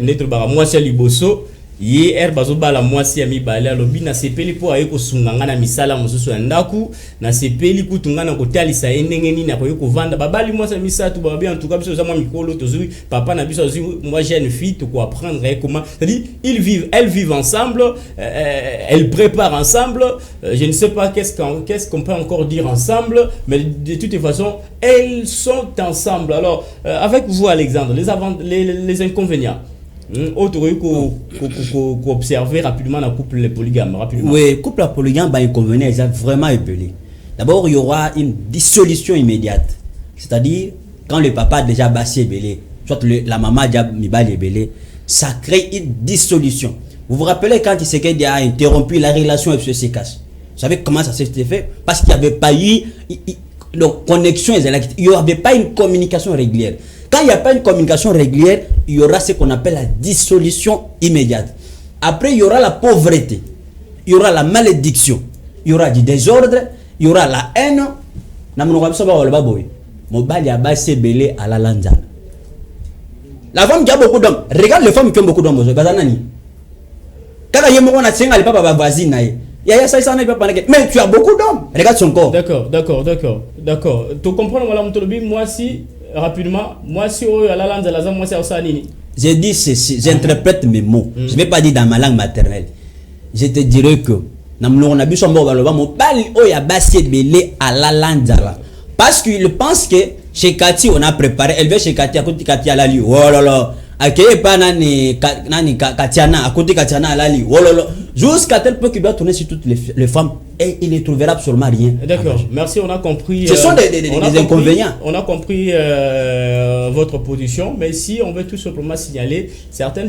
netre bara mwasi ya liboso ye bazo bala mwasi ya mibale alobi na sepeli po aye kosunganga na misala mosusu ya ndaku na sepeli kutunga na kotalisa ye ndenge nini akoki kovanda babali mwasi ya misatu babi en tout cas biso za mwa mikolo tozui papa na biso azui moi jeune fille to ko apprendre comment c'est-à-dire elles vivent ensemble elles préparent ensemble je ne sais pas qu'est-ce qu'on peut encore dire ensemble mais de toute façon elles sont ensemble. Alors avec vous Alexandre les inconvénients observer rapidement la couple polygame rapidement. Oui, couple polygame inconvénient est vraiment épelé. D'abord, il y aura une dissolution immédiate. C'est-à-dire quand le papa a déjà bassé belé, soit la maman a déjà belé, ça crée une dissolution. Vous vous rappelez quand il s'est a interrompu la relation avec ce casse. Vous savez comment ça s'est fait? Parce qu'il n'y avait pas eu donc connexion, il n'y avait pas une communication régulière. Quand il n'y a pas une communication régulière, il y aura ce qu'on appelle la dissolution immédiate. Après, il y aura la pauvreté, il y aura la malédiction, il y aura du désordre, il y aura la haine. La femme qui a beaucoup d'hommes, regarde les femmes qui ont beaucoup d'hommes. Quand il y a un voisine, mais tu as beaucoup d'hommes. Regarde son corps. D'accord. Tu comprends, moi si rapidement, moi si moi je dis ceci, j'interprète mes mots. Je ne vais pas dire dans ma langue maternelle. Je te dirais que parce qu'il pense que chez Cathy on a préparé, elle veut chez Cathy à côté de Cathy à la lieu. Oh là là. Akeye pas nani Katiana à côté Katiana à la lieu. Oh là là. Jusqu'à tel point qu'il doit tourner sur toutes les femmes et il ne trouvera absolument rien. D'accord, merci, on a compris. Ce sont des inconvénients. On a compris votre position, mais si on veut tout simplement signaler certains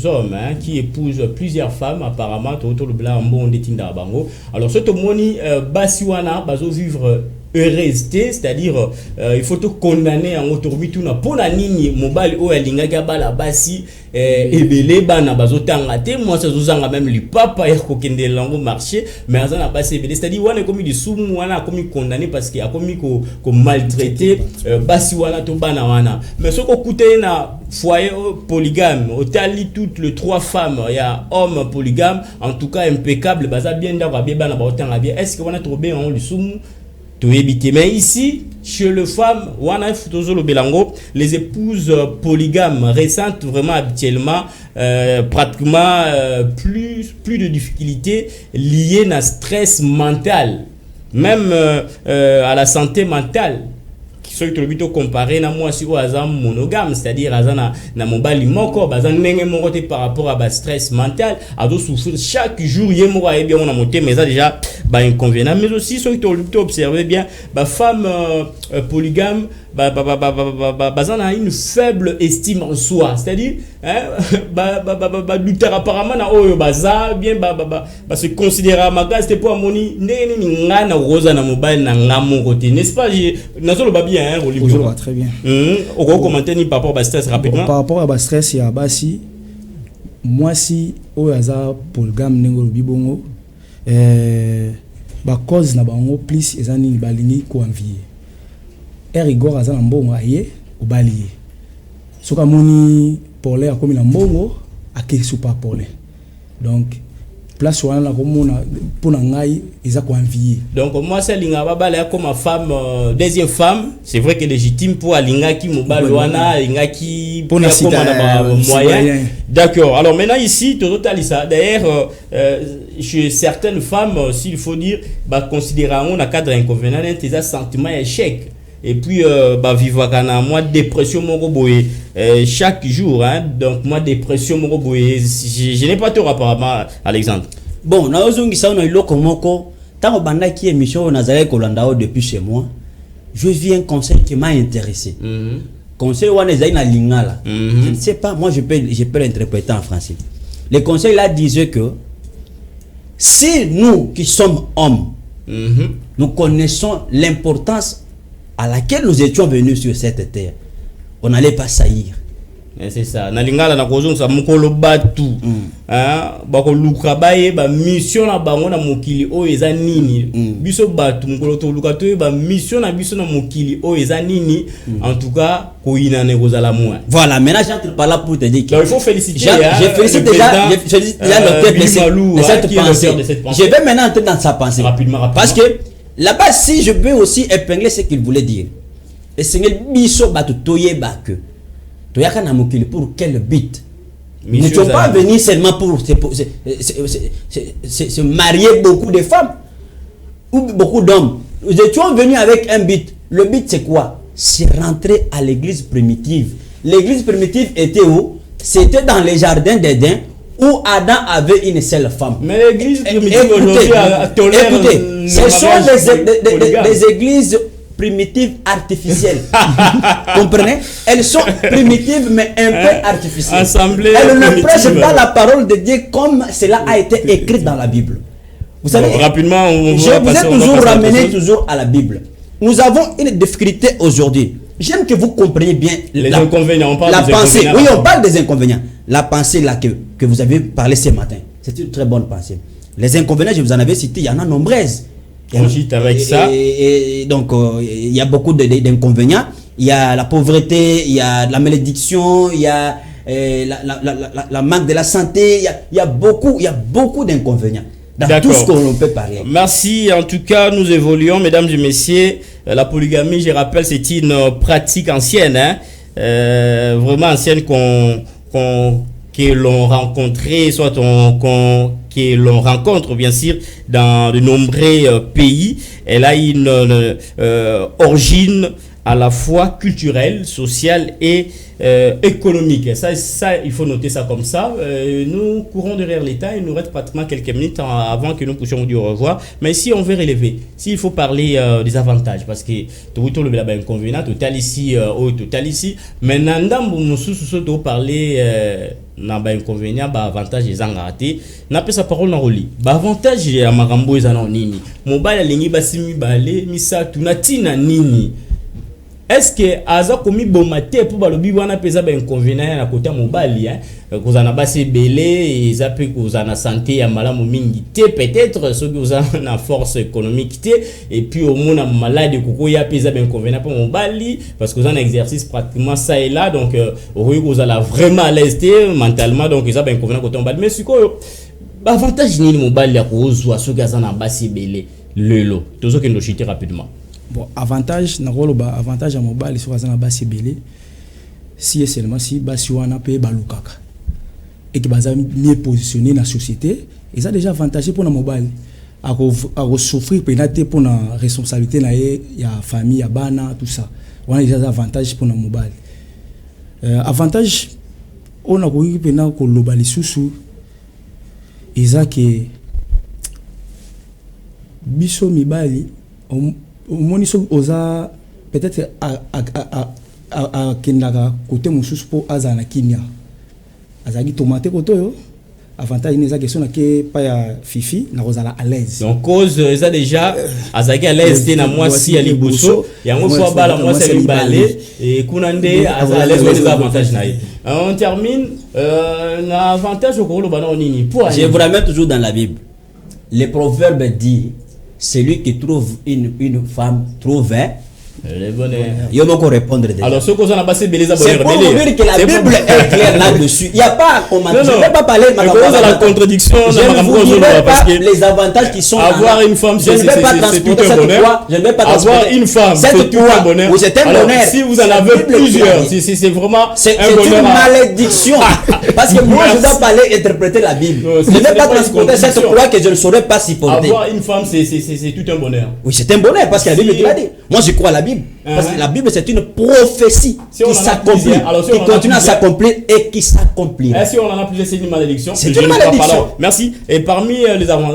hommes qui épousent plusieurs femmes, apparemment, autour de Blambo, on détient d'Abango. Alors, ce Tomoni, Basiwana, Bazo vivre heureuse, c'est-à-dire il faut te condamner en autoroute na pona nini mobile o elinga bala basi ebele bana bazotanga te moi ça zozanga même li papa ya kokende lango marché mais azana basi ebele c'est-à-dire wana comme du sumu wana comme condamné parce qu'il a commis ko maltraiter basi wana to bana wana mais ce ko coûter na foyer polygame otali toutes les 3 femmes il y a homme polygame en tout cas impeccable baza bien ndako bien bana bazotanga bien est-ce que wana to bien on le sumu to éviter. Mais ici, chez les femmes, les épouses polygames récentes, vraiment habituellement, pratiquement plus de difficultés liées à stress mental, même à la santé mentale. Ceux qui ont comparé na moi si au hasard monogame, c'est-à-dire azana na mobali moko bazan nenge moko te par rapport à stress mental, à do souffrir chaque jour yemo a bien on a monté mais ça déjà inconvénient. Mais aussi ceux qui ont observé bien femme polygame bazan a une faible estime en soi, c'est-à-dire lutteur apparemment na oyo baza bien se considérer maga c'était pour moni nene ni ngana rosa na mobile na ngamo côté, n'est-ce pas? Nazolo ba bien bonjour, très bien. Au commenter ni par rapport à stress rapidement. Par rapport à stress, il y a basi moi si au hasard polygame nengo bibongo cause na bango plus ezani balingi ko envier. Rigor azana mbongo aye obalié. Soka moni polé a comme na mbongo akesu pas polé. Donc place wana na komona pona ngai eza ko envier. Donc moi c'est linga babala comme ma femme deuxième femme, c'est vrai que légitime pour alinga ki mobile wana linga ki pour moyen. D'accord. Alors maintenant ici total ça d'ailleurs chez certaines femmes s'il faut dire considérer on a cadre inconvénient des sentiments échec. Et puis vivre kana moi dépression mon roboé chaque jour donc moi dépression mon roboé je n'ai pas tort apparemment Alexandre. Bon na ozongi ça on a iloko moko tant banda qui émission on a zalé kolandao depuis chez moi je vis un conseil qui m'a intéressé. conseil wana ezali na lingala. Je ne sais pas, moi je peux l'interpréter en français. Le conseil là disait que si nous qui sommes hommes, nous connaissons l'importance à laquelle nous étions venus sur cette terre, on n'allait pas saillir. C'est ça. Na lingala na kozong sa mukolo batu. Bako luka baye ba mission na bango na mokili o eza nini. Biso batu mukolo to luka to ba mission na biso na mokili o eza nini. En tout cas, ko ina ne kozala moi. Voilà, maintenant j'entre par là pour te dire que il faut féliciter. Je félicite déjà le peuple de cette pensée. Je vais maintenant entrer dans sa pensée. Rapidement. Parce que là-bas, si je peux aussi épingler ce qu'il voulait dire. Et c'est le biso batu toye ba que pour quel but? Nous ne sommes pas venus seulement pour se marier beaucoup de femmes ou beaucoup d'hommes. Nous étions venus avec un but. Le but c'est quoi? C'est rentrer à l'église primitive. L'église primitive était où? C'était dans les jardins d'Éden où Adam avait une seule femme. Mais l'église primitive aujourd'hui tolère. Écoutez, ce sont des églises primitives artificielles. Comprenez? Elles sont primitives mais un peu artificielles. Elles ne prêchent pas la parole de Dieu comme cela a été écrit dans la Bible. Vous savez, rapidement, je vous ai toujours ramené toujours à la Bible. Nous avons une difficulté aujourd'hui. J'aime que vous compreniez bien les inconvénients. On parle la des pensée. Inconvénients. Oui, on parle des inconvénients. La pensée là que vous avez parlé ce matin, c'est une très bonne pensée. Les inconvénients, je vous en avais cité, il y en a nombreuses. Avec ça. Et donc, il y a beaucoup d'inconvénients. Il y a la pauvreté, il y a la malédiction, il y a la manque de la santé. Il y a beaucoup d'inconvénients. Dans tout ce qu'on peut parler. Merci. En tout cas, nous évoluons, mesdames et messieurs. La polygamie, je rappelle, c'est une pratique ancienne, hein, vraiment ancienne que l'on rencontrait, soit que l'on rencontre bien sûr dans de nombreux pays. Elle a une origine à la fois culturelle, sociale et économique. Ça, il faut noter ça comme ça. Nous courons derrière l'État. Il nous reste pratiquement quelques minutes avant que nous puissions dire au revoir. Mais si on veut relever, s'il faut parler des avantages, parce que tout le inconvénient, total ici, total ici. Maintenant, nous sommes parler inconvénient, avantage des engrais. N'a pas sa parole dans le lit. Avantage ya marambo ezana nini. Mobile lingi basimi balé misa tunatina nini. Est-ce que aza komi bomate pour balobi wana pesa ba inconvénient na côté mobile hein kozana basi belé et zape kozana santé ya malamu mingi te peut-être ceux qui ozana force économique te et puis au moins malade koko ya pesa ba inconvénient pour mobile parce que ozana exercice pratiquement ça et là donc oui kozala vraiment à l'aise mentalement donc ça ba inconvénient côté mobile mais sikoyo avantage nini mobile ya kozwa ceux qui ozana basi belé lelo tozo kendo chiter rapidement. Bon, avantage avantage à mobile sur la base belé si et seulement si basi wana pe balukaka et que baza mieux positionné dans la société et ça déjà avantagé pour la mobile à souffrir pénalité pour la responsabilité na ya famille ya bana tout ça on a déjà avantage pour la mobile avantage on a koyi pena ko lobali susu eza ke biso mibali moniso oza peut-être à kendaga côté mususu po azana kinya azaki tomate koto yo avantage neza question na ke pa ya fifi na kozala à l'aise donc cause eza déjà azaki à l'aise te na mwasi ya liboso yango so bala mwasi ya libale et kunande azala à l'aise les avantages na on termine na avantage ko lo bana nini pour je vous ramène toujours dans la Bible. Les proverbes dit celui qui trouve une femme trouve le bonheur. Il y a encore répondre déjà. Alors ce qu'on a passé beleza bonheur. C'est pour dire que la Bible est claire là-dessus. Il n'y a pas à commenter. Je ne vais pas parler de la contradiction. Je ne vous dirai pas les avantages qui sont avoir une femme, c'est tout un bonheur. Je ne vais pas avoir une femme, c'est tout un bonheur. C'est un bonheur. Si vous en avez plusieurs, c'est vraiment un bonheur. C'est une malédiction. Parce que moi, je dois parler interpréter la Bible. Je ne vais pas transporter cette croix que je ne saurais pas supporter. Avoir une femme, c'est tout un bonheur. Oui, c'est un bonheur parce que la Bible l'a dit. Moi, je crois à la Bible. Parce que la Bible, c'est une prophétie qui s'accomplit, qui continue à s'accomplir et qui s'accomplira. Si on en a plusieurs, c'est une malédiction. C'est une malédiction. Merci. Et parmi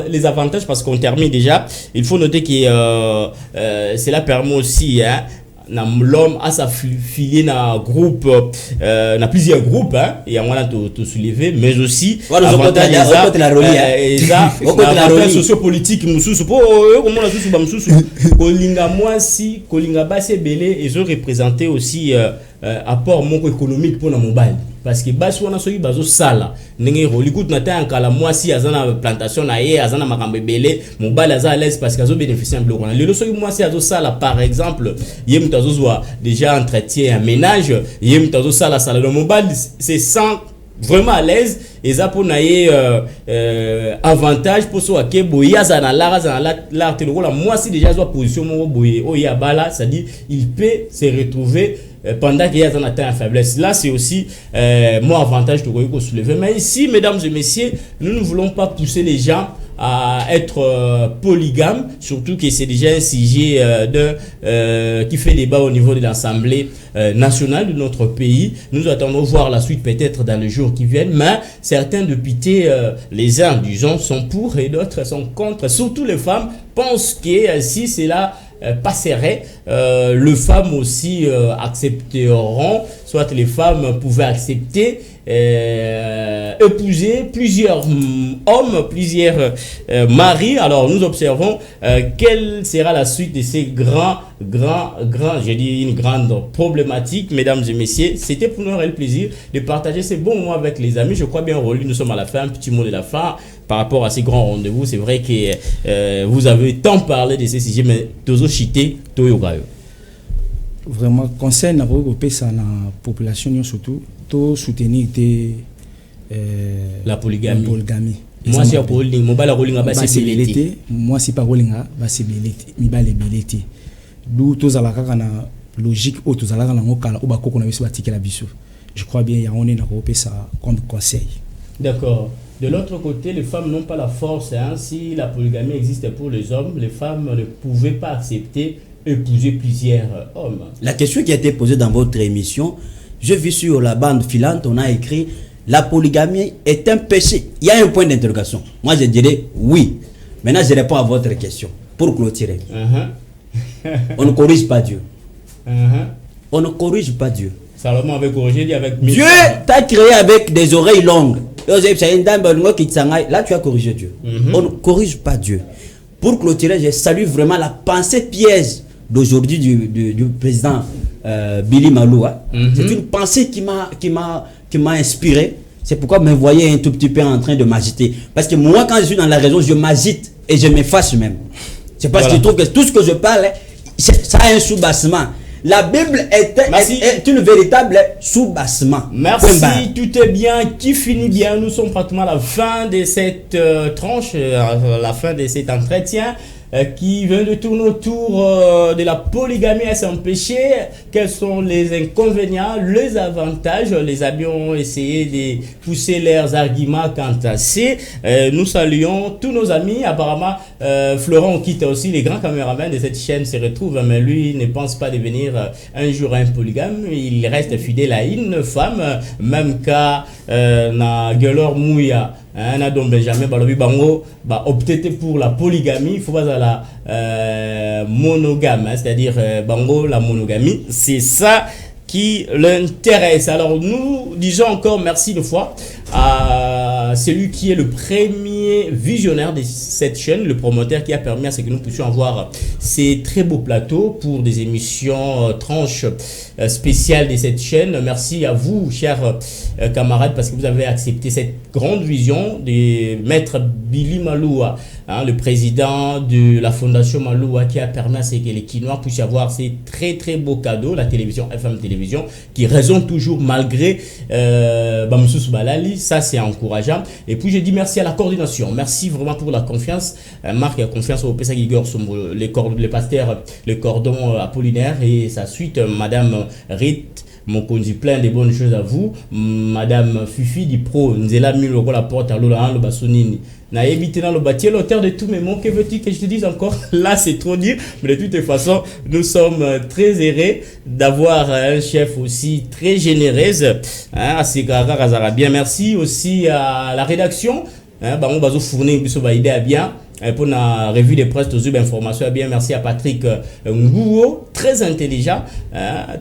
les avantages, parce qu'on termine déjà, il faut noter que cela permet aussi l'homme a s'affilier dans groupe dans plusieurs groupes hein et on a tout soulever mais aussi avantage sociopolitique mususu po comment la susu ba mususu kolinga mwasi kolinga base belé et je représenter aussi apport moko économique pour na mobile parce que basi wana soki bazo sala ndenge rolikut na ta kala mwasi azana plantation na ye azana makambe belé mobile aza à l'aise parce que azo bénéficier un bloc na lelo soki mwasi azo sala par exemple ye mutazo zwa déjà entretien ménage ye mutazo sala le mobile c'est sans vraiment à l'aise et ça pour naie avantage pour soi que boya za na la te lokola moi si déjà soit position mo boye o ya bala ça dit il peut se retrouver pendant qu'il y a un atteint faiblesse là c'est aussi mon avantage de soulever mais ici mesdames et messieurs nous ne voulons pas pousser les gens à être polygame, surtout que c'est déjà un sujet qui fait débat au niveau de l'Assemblée nationale de notre pays. Nous attendons voir la suite peut-être dans les jours qui viennent, mais certains députés, les uns disons, sont pour et d'autres sont contre. Surtout les femmes pensent que si cela passerait, les femmes aussi accepteront, soit les femmes pouvaient accepter épouser plusieurs hommes, plusieurs maris. Alors nous observons quelle sera la suite de ces grands, je dis une grande problématique, mesdames et messieurs. C'était pour nous un réel plaisir de partager ces bons moments avec les amis. Je crois bien, Rolly, nous sommes à la fin, un petit mot de la fin par rapport à ces grands rendez-vous. C'est vrai que vous avez tant parlé de ces sujets, mais toujours chité, tout vraiment concerne la population surtout tout soutenir la polygamie. Moi c'est pour moi c'est pas rolinga ba c'est belete mi ba les belete d'où tous à la logique ou tous à la ngokala ou ba koko na biso batiki la biso. Je crois bien ya on est na ça comme conseil. D'accord. De l'autre côté, les femmes n'ont pas la force hein. Si la polygamie existait pour les hommes, les femmes ne pouvaient pas accepter épouser plusieurs hommes. La question qui a été posée dans votre émission, je vis sur la bande filante, on a écrit la polygamie est un péché. Il y a un point d'interrogation. Moi je dirais oui. Maintenant je réponds à votre question pour clôturer. On ne corrige pas Dieu. On ne corrige pas Dieu. Salomon avait corrigé avec Dieu t'a créé avec des oreilles longues. Là tu as corrigé Dieu. On ne corrige pas Dieu. Pour clôturer, je salue vraiment la pensée piège d'aujourd'hui du président Billy Maloua. C'est une pensée qui m'a inspiré. C'est pourquoi me voyez un tout petit peu en train de m'agiter. Parce que moi, quand je suis dans la raison, je m'agite et je m'efface même. C'est parce que je trouve que tout ce que je parle, ça a un sous-bassement. La Bible est une véritable sous-bassement. Merci, tout est bien, qui finit bien. Nous sommes pratiquement à la fin de cette tranche, à la fin de cet entretien qui vient de tourner autour de la polygamie. Est-ce un péché? Quels sont les inconvénients, les avantages? Les amis ont essayé de pousser leurs arguments quant à ça. Nous saluons tous nos amis. Apparemment, Florent quitte aussi, les grands caméramans de cette chaîne se retrouvent, mais lui ne pense pas devenir un jour un polygame. Il reste fidèle à une femme, même qu'à na Gelor Mouya. Na don Benjamin balobi bango ba opté pour la polygamie, il faut pas la monogame, c'est-à-dire bango la monogamie, c'est ça qui l'intéresse. Alors nous disons encore merci une fois à celui qui est le premier visionnaire de cette chaîne, le promoteur qui a permis à ce que nous puissions avoir ces très beaux plateaux pour des émissions tranches spéciales de cette chaîne. Merci à vous, chers camarades, parce que vous avez accepté cette grande vision de Maître Billy Maloua, hein, le président de la Fondation Maloua, qui a permis à ce que les Quinois puissent avoir ces très très beaux cadeaux, la télévision FM Télévision, qui résonne toujours malgré Bamsous Balali. Ça c'est encourageant. Et puis je dis merci à la coordination, merci vraiment pour la confiance. Marc a confiance au PSA Gigor, les pasteurs, le cordon Apollinaire et sa suite, Madame Rite mon conduit plein de bonnes choses à vous. Madame Fifi du Pro, nous avons mis la porte à l'eau, le bassonini. Na évité dans le bâtiment l'auteur de tous mes mots. Que veux-tu que je te dise encore? Là, c'est trop dire. Mais de toute façon, nous sommes très heureux d'avoir un chef aussi très généreuse. Hein, à Segara Razara. Bien, merci aussi à la rédaction. on va fournir une idée bien. Pour la revue de presse, toujours information bien. Merci à Patrick Ngouo, très intelligent,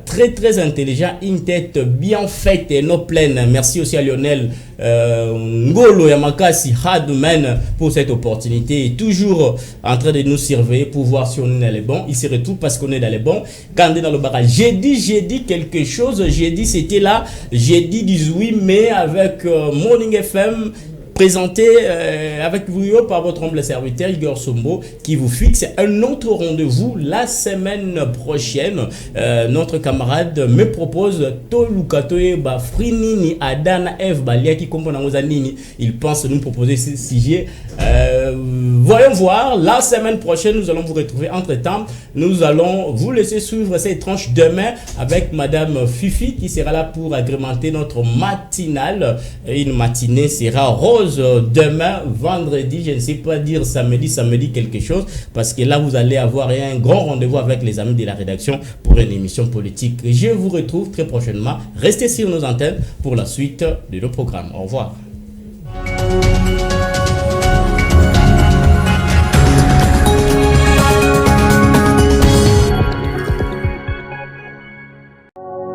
très intelligent, une tête bien faite et non pleine. Merci aussi à Lionel Ngolo Yamakasi Hadoumen pour cette opportunité et toujours en train de nous surveiller pour voir si on est dans les bons. Il se retrouve parce qu'on est dans les bons. Quand on est dans le barrage, j'ai dit quelque chose. J'ai dit c'était là, j'ai dit 18 mai avec Morning FM. Présenté avec vous par votre humble serviteur Igor Sombo qui vous fixe un autre rendez-vous la semaine prochaine. Notre camarade me propose Tolukatoe Frinini Adana F Balia qui comprend aux anini. Il pense nous proposer ce sujet. Voyons voir. La semaine prochaine, nous allons vous retrouver. Entre-temps, nous allons vous laisser suivre cette tranche demain avec Madame Fifi qui sera là pour agrémenter notre matinale. Une matinée sera rose demain, vendredi, je ne sais pas dire samedi quelque chose, parce que là, vous allez avoir un grand rendez-vous avec les amis de la rédaction pour une émission politique. Je vous retrouve très prochainement. Restez sur nos antennes pour la suite de nos programmes. Au revoir.